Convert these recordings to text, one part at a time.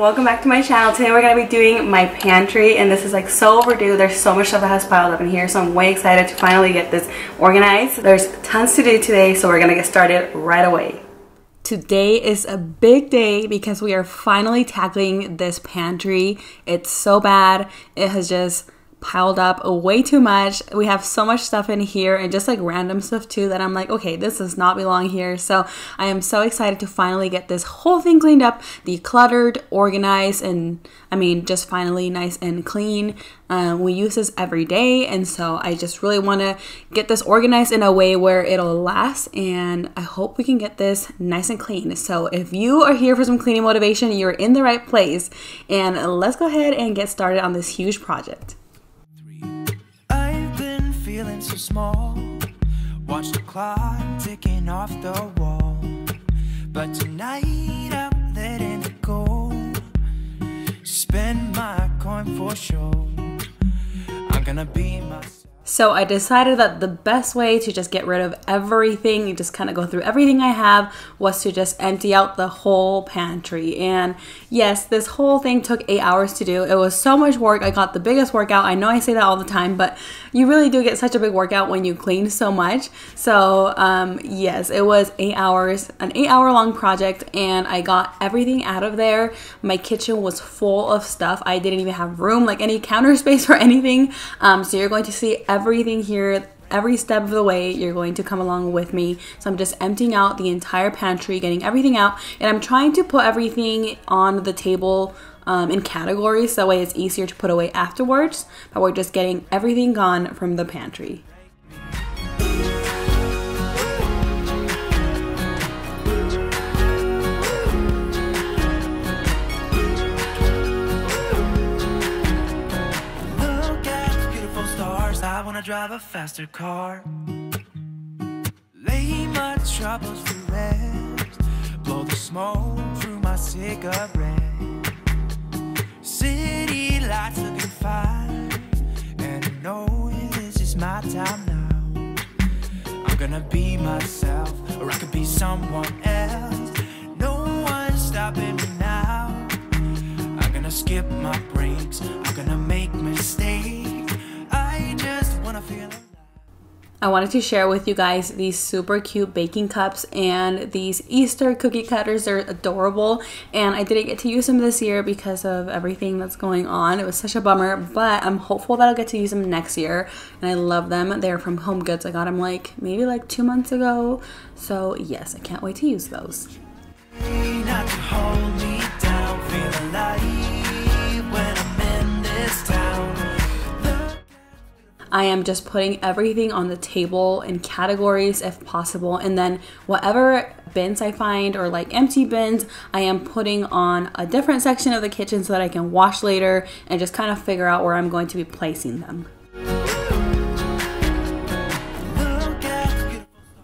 welcome back to my channel. Today we're going to be doing my pantry, and this is like so overdue. There's so much stuff that has piled up in here, so I'm way excited to finally get this organized. There's tons to do today, so we're going to get started right away. Today is a big day because we are finally tackling this pantry. It's so bad. It has just piled up way too much. We have so much stuff in here and just like random stuff too that I'm like, okay, this does not belong here. So I am so excited to finally get this whole thing cleaned up, decluttered, organized, and I mean just finally nice and clean. We use this every day, and so I just really want to get this organized in a way where it'll last, and I hope we can get this nice and clean. So if you are here for some cleaning motivation, you're in the right place, and let's go ahead and get started on this huge project. Feeling so small, watch the clock ticking off the wall, but tonight I'm letting it go. Spend my coin for sure. I'm gonna be myself. So I decided that the best way to just get rid of everything and just kind of go through everything I have was to just empty out the whole pantry. And yes, this whole thing took 8 hours to do. It was so much work. I got the biggest workout. I know I say that all the time, but you really do get such a big workout when you clean so much. So yes, it was 8 hours, an 8-hour long project, and I got everything out of there. My kitchen was full of stuff. I didn't even have room, like any counter space for anything. So you're going to see everything here, every step of the way. You're going to come along with me. So I'm just emptying out the entire pantry, getting everything out, and I'm trying to put everything on the table in categories, so that way it's easier to put away afterwards, but we're just getting everything gone from the pantry. I wanna drive a faster car, lay my troubles to rest, blow the smoke through my cigarette. City lights looking fine, and I know this is my time now. I'm gonna be myself, or I could be someone else. No one's stopping me now. I'm gonna skip my breaks, I'm gonna make mistakes. I wanted to share with you guys these super cute baking cups and these Easter cookie cutters. They're adorable, and I didn't get to use them this year because of everything that's going on. It was such a bummer, but I'm hopeful that I'll get to use them next year, and I love them. They're from Home Goods. I got them maybe 2 months ago, so yes, I can't wait to use those. Not to hold me down, feel alive when I'm in this town. I am just putting everything on the table in categories if possible, and then whatever bins I find, or like empty bins, I am putting on a different section of the kitchen so that I can wash later and just kind of figure out where I'm going to be placing them.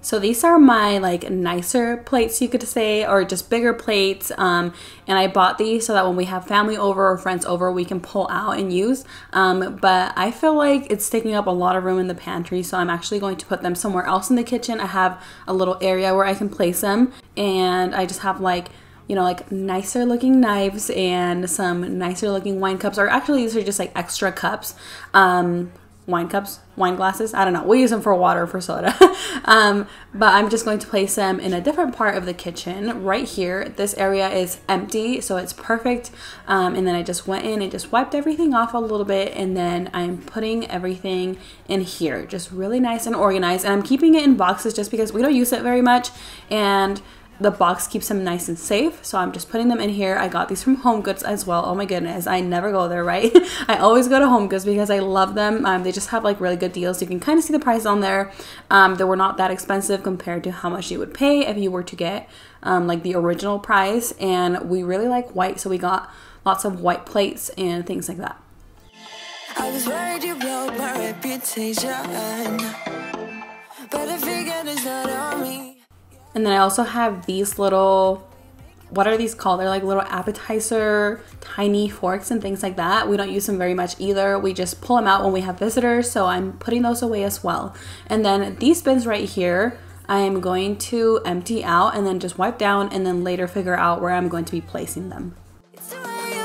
So these are my nicer plates, you could say, or just bigger plates, and I bought these so that when we have family over or friends over, we can pull out and use, but I feel like it's taking up a lot of room in the pantry, so I'm actually going to put them somewhere else in the kitchen. I have a little area where I can place them, and I just have nicer looking knives and some nicer looking wine cups, or actually these are just extra cups. Wine cups, wine glasses, I don't know. We use them for water, for soda. But I'm just going to place them in a different part of the kitchen right here. This area is empty, so it's perfect. And then I just went in and just wiped everything off a little bit, and then I'm putting everything in here, just really nice and organized. And I'm keeping it in boxes just because we don't use it very much, and the box keeps them nice and safe, so I'm just putting them in here. I got these from Home Goods as well. Oh my goodness, I never go there, right? I always go to Home Goods because I love them. They just have really good deals. You can kind of see the price on there. They were not that expensive compared to how much you would pay if you were to get the original price, and we really like white, so we got lots of white plates and things like that. I was worried you broke my reputation, but I figured it's not on me. And then I also have these little, what are these called? They're like little appetizer, tiny forks and things like that. We don't use them very much either. We just pull them out when we have visitors, so I'm putting those away as well. And then these bins right here, I am going to empty out and then just wipe down, and then later figure out where I'm going to be placing them. It's the way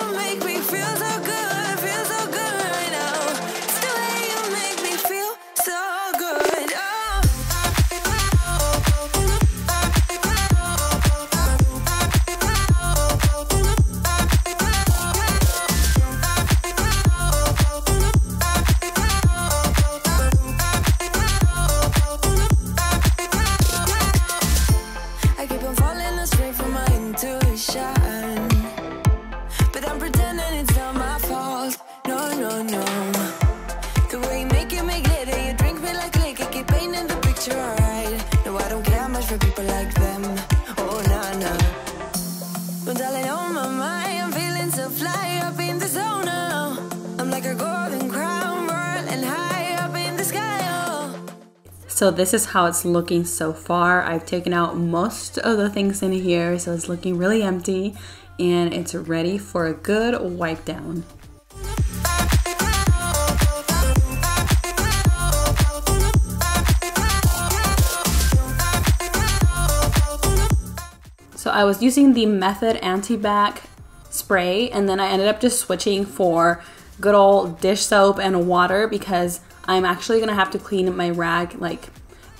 no, no. The way you make it make glitter, you drink me like liquor, keep painting the picture, alright. No, I don't care much for people like them. Oh, nah, nah. But darling, on my mind, I'm feeling so fly up in the zone now. I'm like a golden crown, whirling high up in the sky, oh. So this is how it's looking so far. I've taken out most of the things in here, so it's looking really empty, and it's ready for a good wipe down. So I was using the Method Anti-Bac spray, and then I ended up just switching for good old dish soap and water because I'm actually gonna have to clean my rag like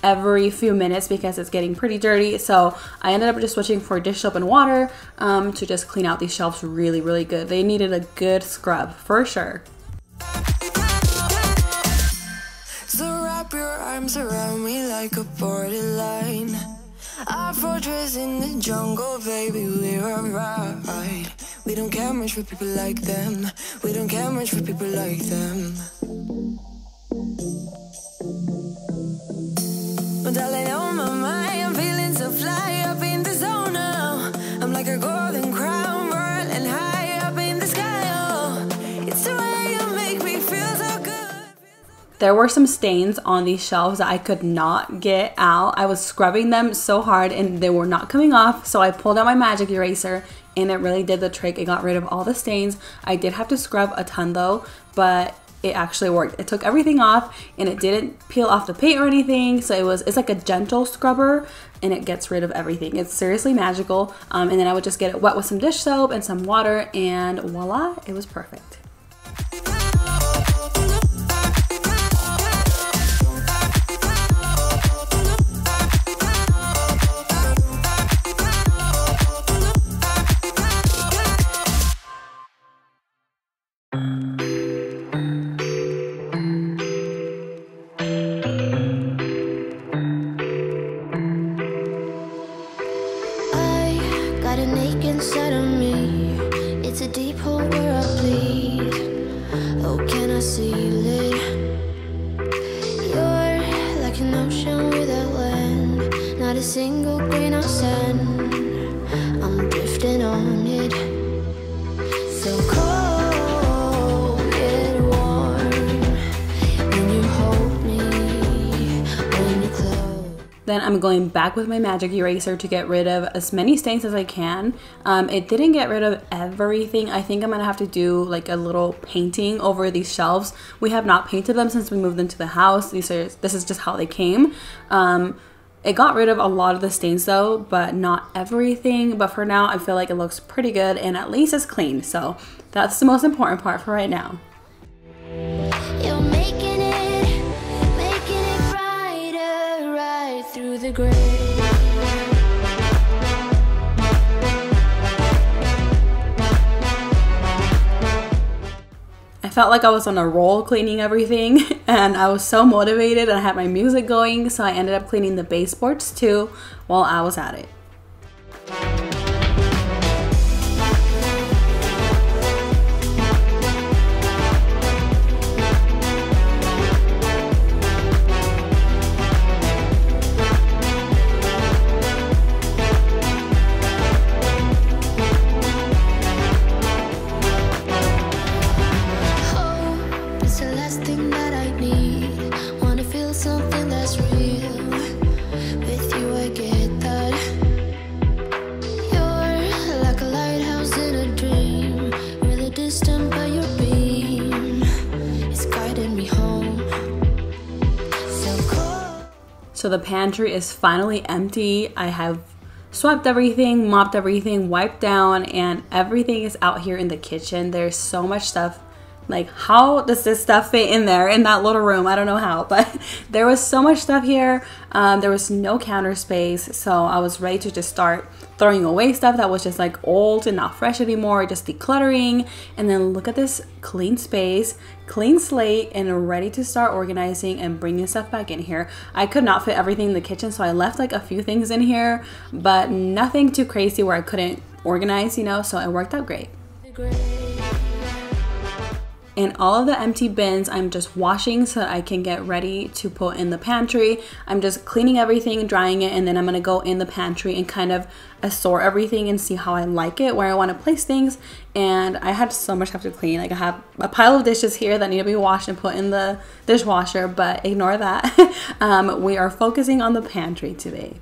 every few minutes because it's getting pretty dirty. So I ended up just switching for dish soap and water to just clean out these shelves really, really good. They needed a good scrub for sure. So wrap your arms around me like a borderline. Our fortress in the jungle, baby, we're alright. We don't care much for people like them. We don't care much for people like them. But darling, on my mind, I'm feeling so fly up in the zone now. I'm like a golden crown, whirling high up in the sky, oh. It's the way you make me feel so good. There were some stains on these shelves that I could not get out. I was scrubbing them so hard and they were not coming off, so I pulled out my magic eraser and it really did the trick. It got rid of all the stains. I did have to scrub a ton though, but it actually worked. It took everything off and it didn't peel off the paint or anything, so it's like a gentle scrubber and it gets rid of everything. It's seriously magical. And then I would just get it wet with some dish soap and some water, and voila, it was perfect. Inside of me, it's a deep hole where I bleed. Oh, can I seal it? You're like an ocean without land, not a single grain of sand. I'm drifting on it, so cold yet warm. When you hold me, when you close. Then I'm going back with my magic eraser to get rid of as many stains as I can. It didn't get rid of everything. I think I'm gonna have to do like a little painting over these shelves. We have not painted them since we moved into the house. This is just how they came. It got rid of a lot of the stains though, but not everything. But for now, I feel like it looks pretty good and at least it's clean. So that's the most important part for right now. You're making it brighter right through the gray. I felt like I was on a roll cleaning everything and I was so motivated and I had my music going, so I ended up cleaning the baseboards too while I was at it. So the pantry is finally empty. I have swept everything, mopped everything, wiped down, and everything is out here in the kitchen. There's so much stuff. Like, how does this stuff fit in there in that little room? I don't know how, but there was so much stuff here. There was no counter space, so I was ready to just start throwing away stuff that was just like old and not fresh anymore, just decluttering. And then look at this clean space, clean slate, and ready to start organizing and bringing stuff back in here. I could not fit everything in the kitchen, so I left like a few things in here, but nothing too crazy where I couldn't organize, you know, so it worked out great. And all of the empty bins I'm just washing so that I can get ready to put in the pantry. I'm just cleaning everything, drying it, and then I'm gonna go in the pantry and kind of assort everything and see how I like it, where I want to place things. And I had so much stuff to clean. Like I have a pile of dishes here that need to be washed and put in the dishwasher, but ignore that. We are focusing on the pantry today.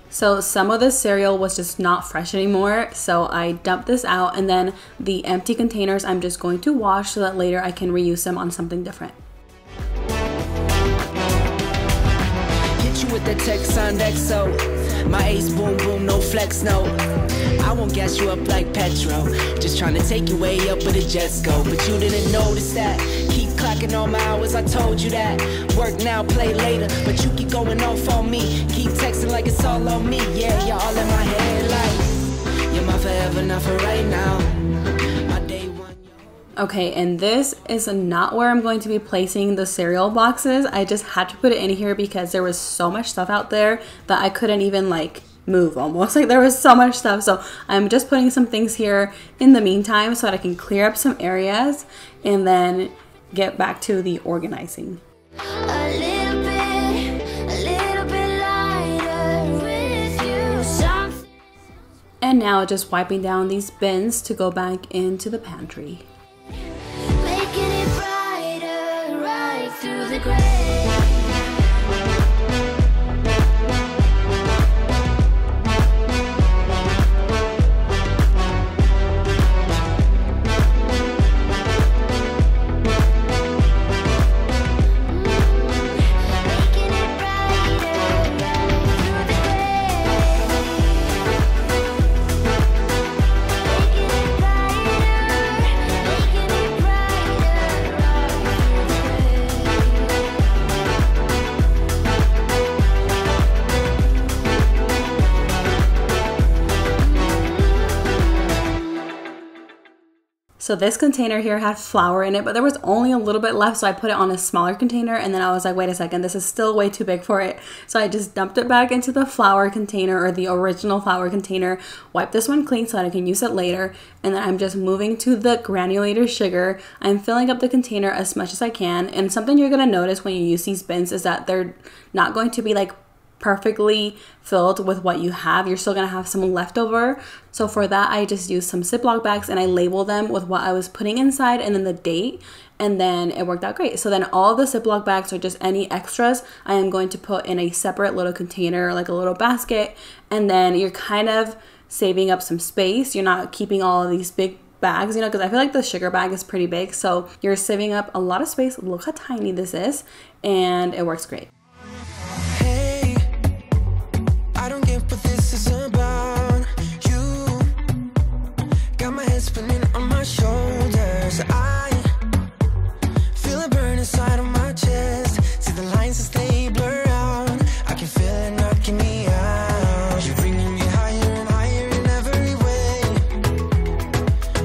So some of the cereal was just not fresh anymore, so I dumped this out, and then the empty containers I'm just going to wash so that later I can reuse them on something different. Hit you with the text on Xoxo. My ace boom boom, no flex, no. I won't gas you up like petrol. Just trying to take you way up with a jet go. But you didn't notice that. Keep clocking all my hours, I told you that. Work now, play later. But you keep going off on me. Keep texting like it's all on me. Yeah, you're all in my head like you're my forever, not for right now. My day one. Okay, and this is not where I'm going to be placing the cereal boxes. I just had to put it in here because there was so much stuff out there that I couldn't even like move almost. Like there was so much stuff. So I'm just putting some things here in the meantime so that I can clear up some areas and then get back to the organizing. A little bit lighter with you. Something. And now just wiping down these bins to go back into the pantry. Making it brighter right through the gray. So this container here had flour in it, but there was only a little bit left, so I put it on a smaller container, and then I was like, wait a second, this is still way too big for it. So I just dumped it back into the flour container, or the original flour container, wiped this one clean so that I can use it later, and then I'm just moving to the granulated sugar. I'm filling up the container as much as I can, and something you're gonna notice when you use these bins is that they're not going to be like perfectly filled with what you have. You're still gonna have some leftover. So for that, I just used some Ziploc bags and I labeled them with what I was putting inside and then the date, and then it worked out great. So then all the Ziploc bags, or just any extras, I am going to put in a separate little container, like a little basket, and then you're kind of saving up some space. You're not keeping all of these big bags, you know, because I feel like the sugar bag is pretty big, so you're saving up a lot of space. Look how tiny this is, and it works great. I don't get what this is about. You got my head spinning on my shoulders. I feel it burn inside of my chest. See the lines as they blur out. I can feel it knocking me out. You're bringing me higher and higher in every way.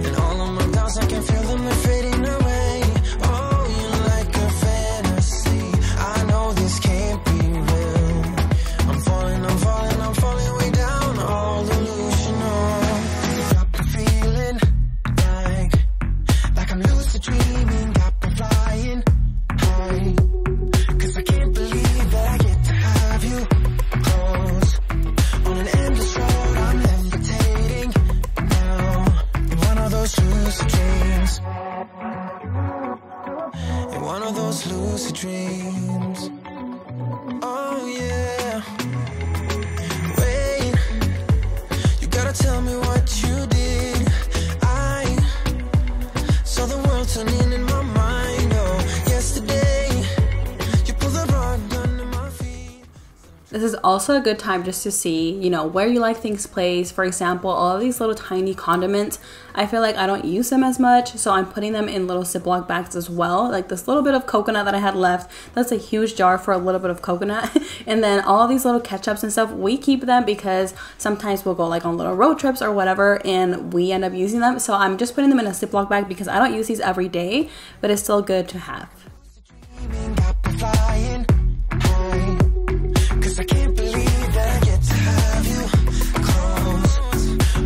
And all of my doubts, I can feel them fading away. Oh, you're like a fantasy. I know this can't be real. I'm falling way down, all delusional. Got the feeling like I'm lucid dreaming, got me flying high. 'Cause I can't believe that I get to have you close. On an endless road, I'm levitating now. In one of those lucid dreams. In one of those lucid dreams. Oh yeah. Tell me what you did. I saw the world turning in my mind. Oh, yesterday you pulled the rug under my feet. This is also a good time just to see, you know, where you like things placed. For example, all of these little tiny condiments, I feel like I don't use them as much, so I'm putting them in little Ziploc bags as well. Like this little bit of coconut that I had left, that's a huge jar for a little bit of coconut. And then all these little ketchups and stuff, we keep them because sometimes we'll go like on little road trips or whatever and we end up using them. So I'm just putting them in a Ziploc bag because I don't use these every day, but it's still good to have. I can't believe that I get to have you close.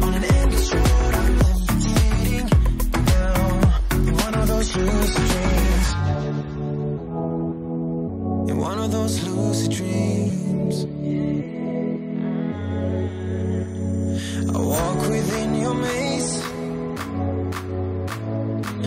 On an endless road, I'm levitating now. In one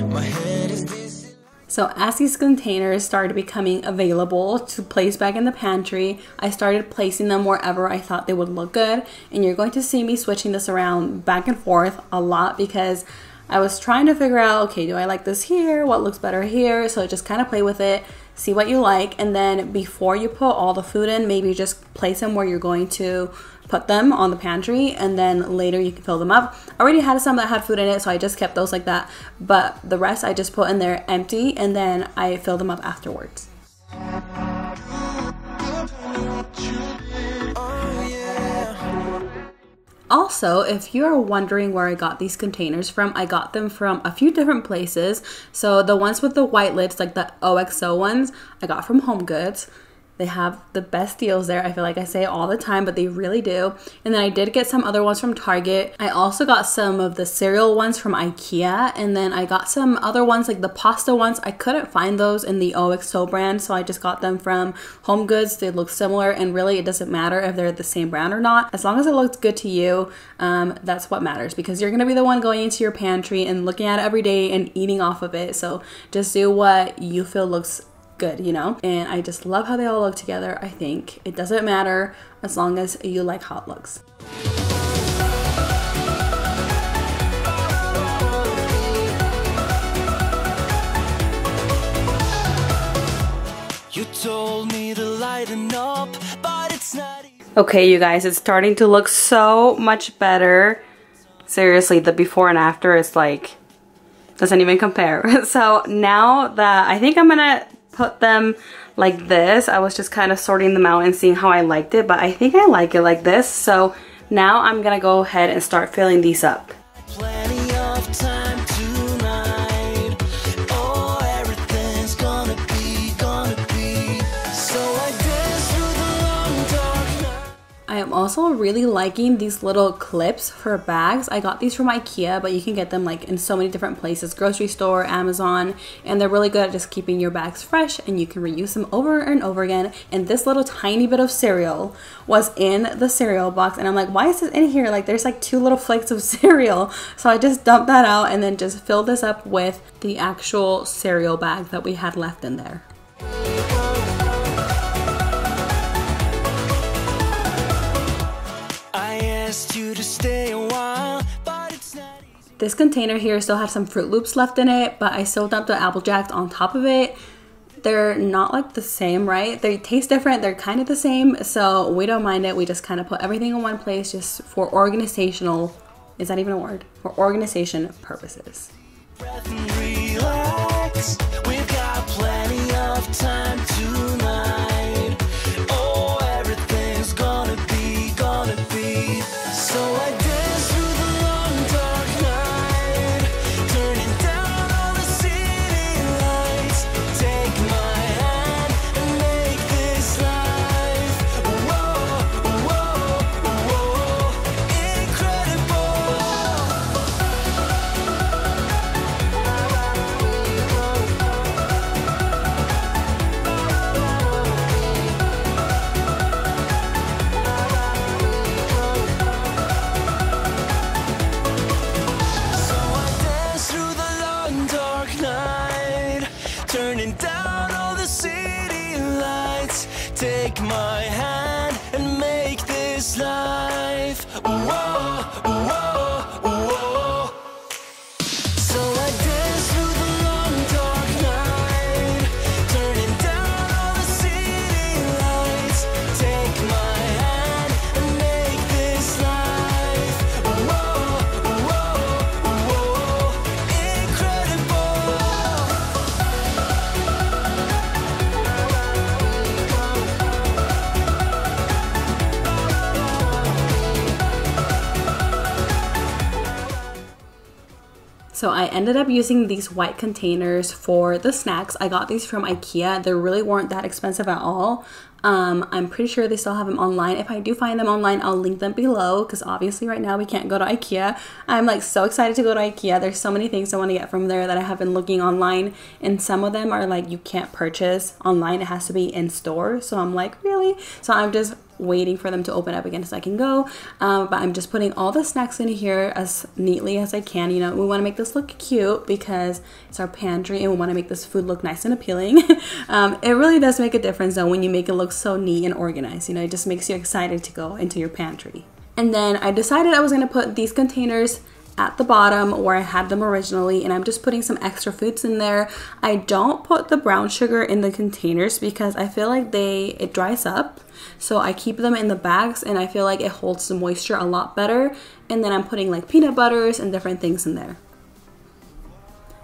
My head is dizzy. So as these containers started becoming available to place back in the pantry, I started placing them wherever I thought they would look good. And you're going to see me switching this around back and forth a lot because I was trying to figure out, okay, do I like this here? What looks better here? So just kind of play with it, see what you like. And then before you put all the food in, maybe just place them where you're going to put them on the pantry, and then later you can fill them up. I already had some that had food in it, so I just kept those like that, but the rest I just put in there empty, and then I fill them up afterwards. Also, if you are wondering where I got these containers from, I got them from a few different places. So the ones with the white lids, like the Xoxo ones, I got from HomeGoods. They have the best deals there. I feel like I say it all the time, but they really do. And then I did get some other ones from Target. I also got some of the cereal ones from IKEA. And then I got some other ones, like the pasta ones. I couldn't find those in the Xoxo brand, so I just got them from HomeGoods. They look similar, and really it doesn't matter if they're the same brand or not. As long as it looks good to you, that's what matters, because you're gonna be the one going into your pantry and looking at it every day and eating off of it. So just do what you feel looks good, you know? And I just love how they all look together. I think it doesn't matter as long as you like how it looks. You told me to lighten up, but it's not easy. Okay, you guys, it's starting to look so much better. Seriously, the before and after is like, doesn't even compare. So now that I think I'm gonna put them like this, I was just kind of sorting them out and seeing how I liked it, but I think I like it like this. So now I'm gonna go ahead and start filling these up. Plenty of time tonight. Oh, everything's gonna be. So I dance through the long dark night. I am also really liking these little clips for bags. I got these from IKEA, but you can get them like in so many different places, grocery store, Amazon, and they're really good at just keeping your bags fresh, and you can reuse them over and over again. And this little tiny bit of cereal was in the cereal box, and I'm like, why is this in here? Like there's like 2 little flakes of cereal. So I just dumped that out and then just filled this up with the actual cereal bag that we had left in there. You to stay a while, but it's not easy. This container here still has some Fruit Loops left in it, but I still dumped the Apple Jacks on top of it. They're not like the same, right? They taste different, they're kind of the same, so we don't mind it. We just kind of put everything in one place just for organizational, is that even a word? For organization purposes. Breath and relax. We've got plenty of time tonight. Oh, everything's gonna be. So I dance through the long dark night, turning down all the city lights. Take my hand and make this life, whoa, whoa, whoa, incredible. Turning down all the city lights. Take my hand and make this life. Whoa, whoa, whoa. So I dance through the long dark night, turning down all the city lights. Take my hand and make this life. Whoa, whoa, whoa, incredible. So I ended up using these white containers for the snacks. I got these from IKEA. They really weren't that expensive at all. I'm pretty sure they still have them online. If I do find them online, I'll link them below, because obviously right now we can't go to IKEA. I'm like so excited to go to IKEA. There's so many things I want to get from there that I have been looking online, and some of them are like you can't purchase online. It has to be in store. So I'm like, really? So I'm just waiting for them to open up again so I can go. But I'm just putting all the snacks in here as neatly as I can. You know, we want to make this look cute because it's our pantry and we want to make this food look nice and appealing. It really does make a difference though when you make it look so neat and organized. You know, it just makes you excited to go into your pantry. And then I decided I was going to put these containers at the bottom where I had them originally, and I'm just putting some extra foods in there. I don't put the brown sugar in the containers because I feel like it dries up, so I keep them in the bags and I feel like it holds the moisture a lot better. And then I'm putting like peanut butters and different things in there.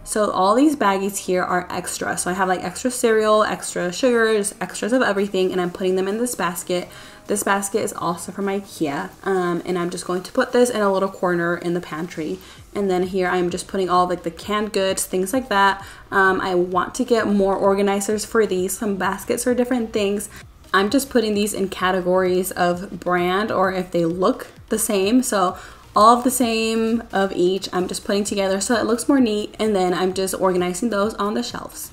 So all these baggies here are extra. So I have like extra cereal, extra sugars, extras of everything, and I'm putting them in this basket. This basket is also from IKEA, and I'm just going to put this in a little corner in the pantry. And then here I'm just putting all like the canned goods, things like that. I want to get more organizers for these, some baskets or different things. I'm just putting these in categories of brand or if they look the same. So all of the same of each, I'm just putting together so it looks more neat, and then I'm just organizing those on the shelves.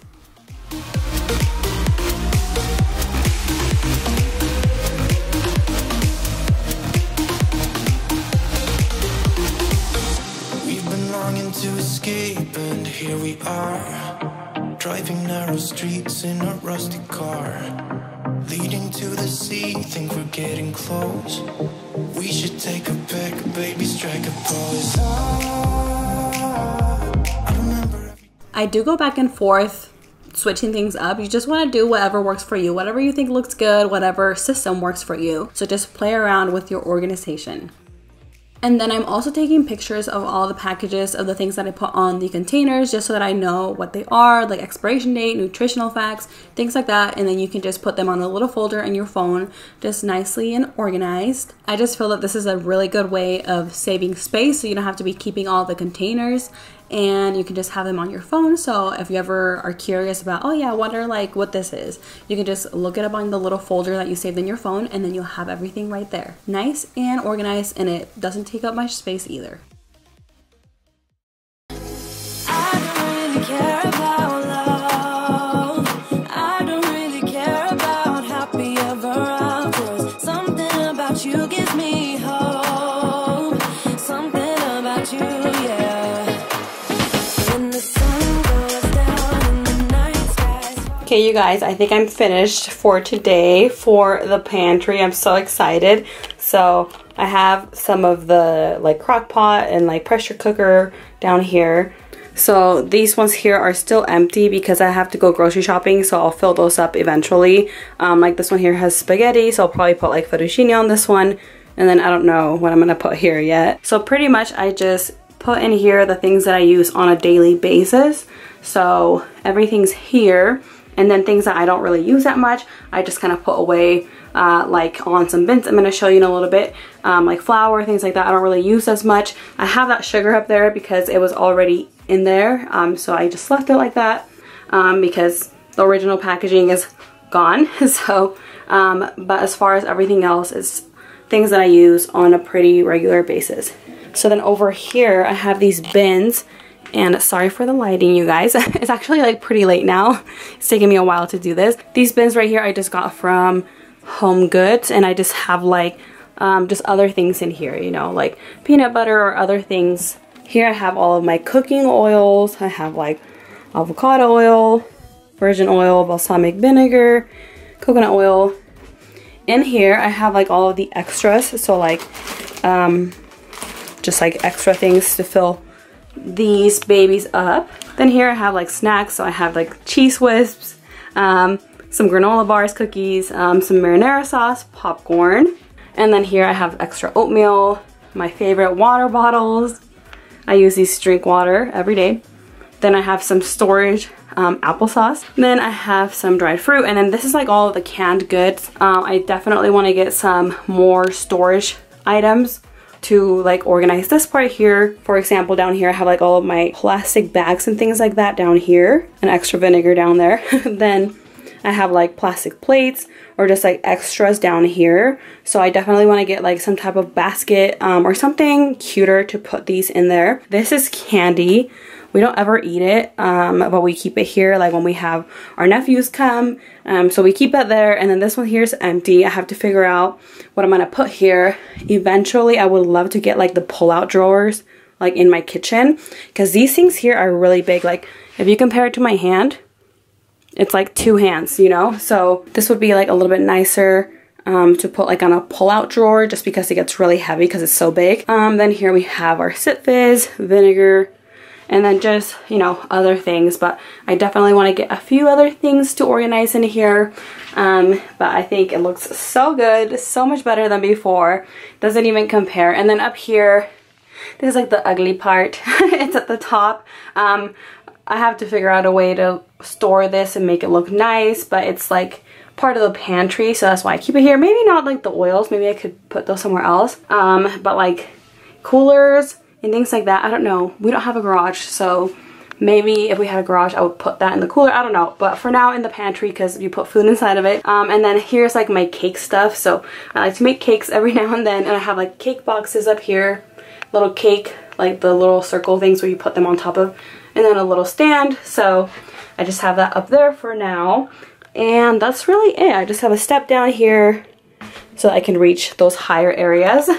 To escape, and here we are, driving narrow streets in a rusty car, leading to the sea. Think we're getting close. We should take a pic, baby, strike a pose. I remember. I do go back and forth, switching things up. You just want to do whatever works for you, whatever you think looks good, whatever system works for you. So just play around with your organization. And then I'm also taking pictures of all the packages of the things that I put on the containers just so that I know what they are, like expiration date, nutritional facts, things like that. And then you can just put them on a little folder in your phone, just nicely and organized. I just feel that this is a really good way of saving space, so you don't have to be keeping all the containers, and you can just have them on your phone. So if you ever are curious about, oh yeah, I wonder like what this is, you can just look it up on the little folder that you saved in your phone, and then you'll have everything right there. Nice and organized, and it doesn't take up much space either. I don't really care about love. I don't really care about happy ever after. Something about you gives me hope. Something about you, yeah. Okay, you guys, I think I'm finished for today for the pantry. I'm so excited. So I have some of the like crock pot and like pressure cooker down here. So these ones here are still empty because I have to go grocery shopping, so I'll fill those up eventually. Like this one here has spaghetti, so I'll probably put like fettuccine on this one. And then I don't know what I'm gonna put here yet. So pretty much I just put in here the things that I use on a daily basis. So everything's here. And then things that I don't really use that much, I just kind of put away like on some bins I'm going to show you in a little bit. Like flour, things like that I don't really use as much. I have that sugar up there because it was already in there. So I just left it like that because the original packaging is gone. So, but as far as everything else, it's things that I use on a pretty regular basis. So then over here I have these bins. And sorry for the lighting, you guys. It's actually like pretty late now. It's taking me a while to do this. These bins right here I just got from Home Goods, and I just have like just other things in here, you know, like peanut butter or other things. Here I have all of my cooking oils. I have like avocado oil, virgin oil, balsamic vinegar, coconut oil. In here I have like all of the extras, so like just like extra things to fill these babies up. Then here I have like snacks, so I have like cheese wisps, some granola bars, cookies, some marinara sauce, popcorn, and then here I have extra oatmeal, my favorite water bottles. I use these to drink water every day. Then I have some storage applesauce. Then I have some dried fruit, and then this is like all of the canned goods. I definitely want to get some more storage items to like organize this part here. For example, down here I have like all of my plastic bags and things like that down here, and extra vinegar down there. Then I have like plastic plates or just like extras down here. So I definitely want to get like some type of basket or something cuter to put these in there. This is candy. We don't ever eat it, but we keep it here like when we have our nephews come. So we keep it there, and then this one here is empty. I have to figure out what I'm gonna put here. Eventually, I would love to get like the pull-out drawers like in my kitchen, because these things here are really big. Like if you compare it to my hand, it's like 2 hands, you know? So this would be like a little bit nicer to put like on a pull-out drawer, just because it gets really heavy because it's so big. Then here we have our Sit Fizz, vinegar, and then just, you know, other things. But I definitely want to get a few other things to organize in here. But I think it looks so good, so much better than before. Doesn't even compare. And then up here, this is like the ugly part. It's at the top. I have to figure out a way to store this and make it look nice, but it's like part of the pantry, so that's why I keep it here. Maybe not like the oils, maybe I could put those somewhere else. But like coolers and things like that, I don't know. We don't have a garage, so maybe if we had a garage, I would put that in the cooler. I don't know, but for now in the pantry, because you put food inside of it. And then here's like my cake stuff. So I like to make cakes every now and then, and I have like cake boxes up here, little cake, like the little circle things where you put them on top of, and then a little stand. So I just have that up there for now, and that's really it. I just have a step down here so I can reach those higher areas.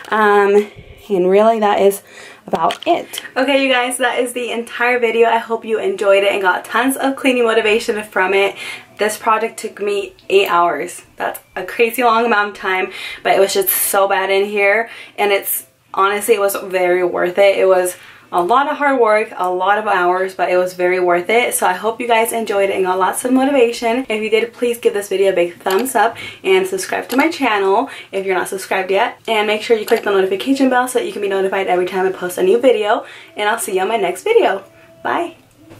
And really that is about it. Okay, you guys, that is the entire video. I hope you enjoyed it and got tons of cleaning motivation from it. This project took me 8 hours. That's a crazy long amount of time, but it was just so bad in here, and it's honestly, it was very worth it. It was a lot of hard work, a lot of hours, but it was very worth it. So I hope you guys enjoyed it and got lots of motivation. If you did, please give this video a big thumbs up and subscribe to my channel if you're not subscribed yet. And make sure you click the notification bell so that you can be notified every time I post a new video. And I'll see you on my next video. Bye!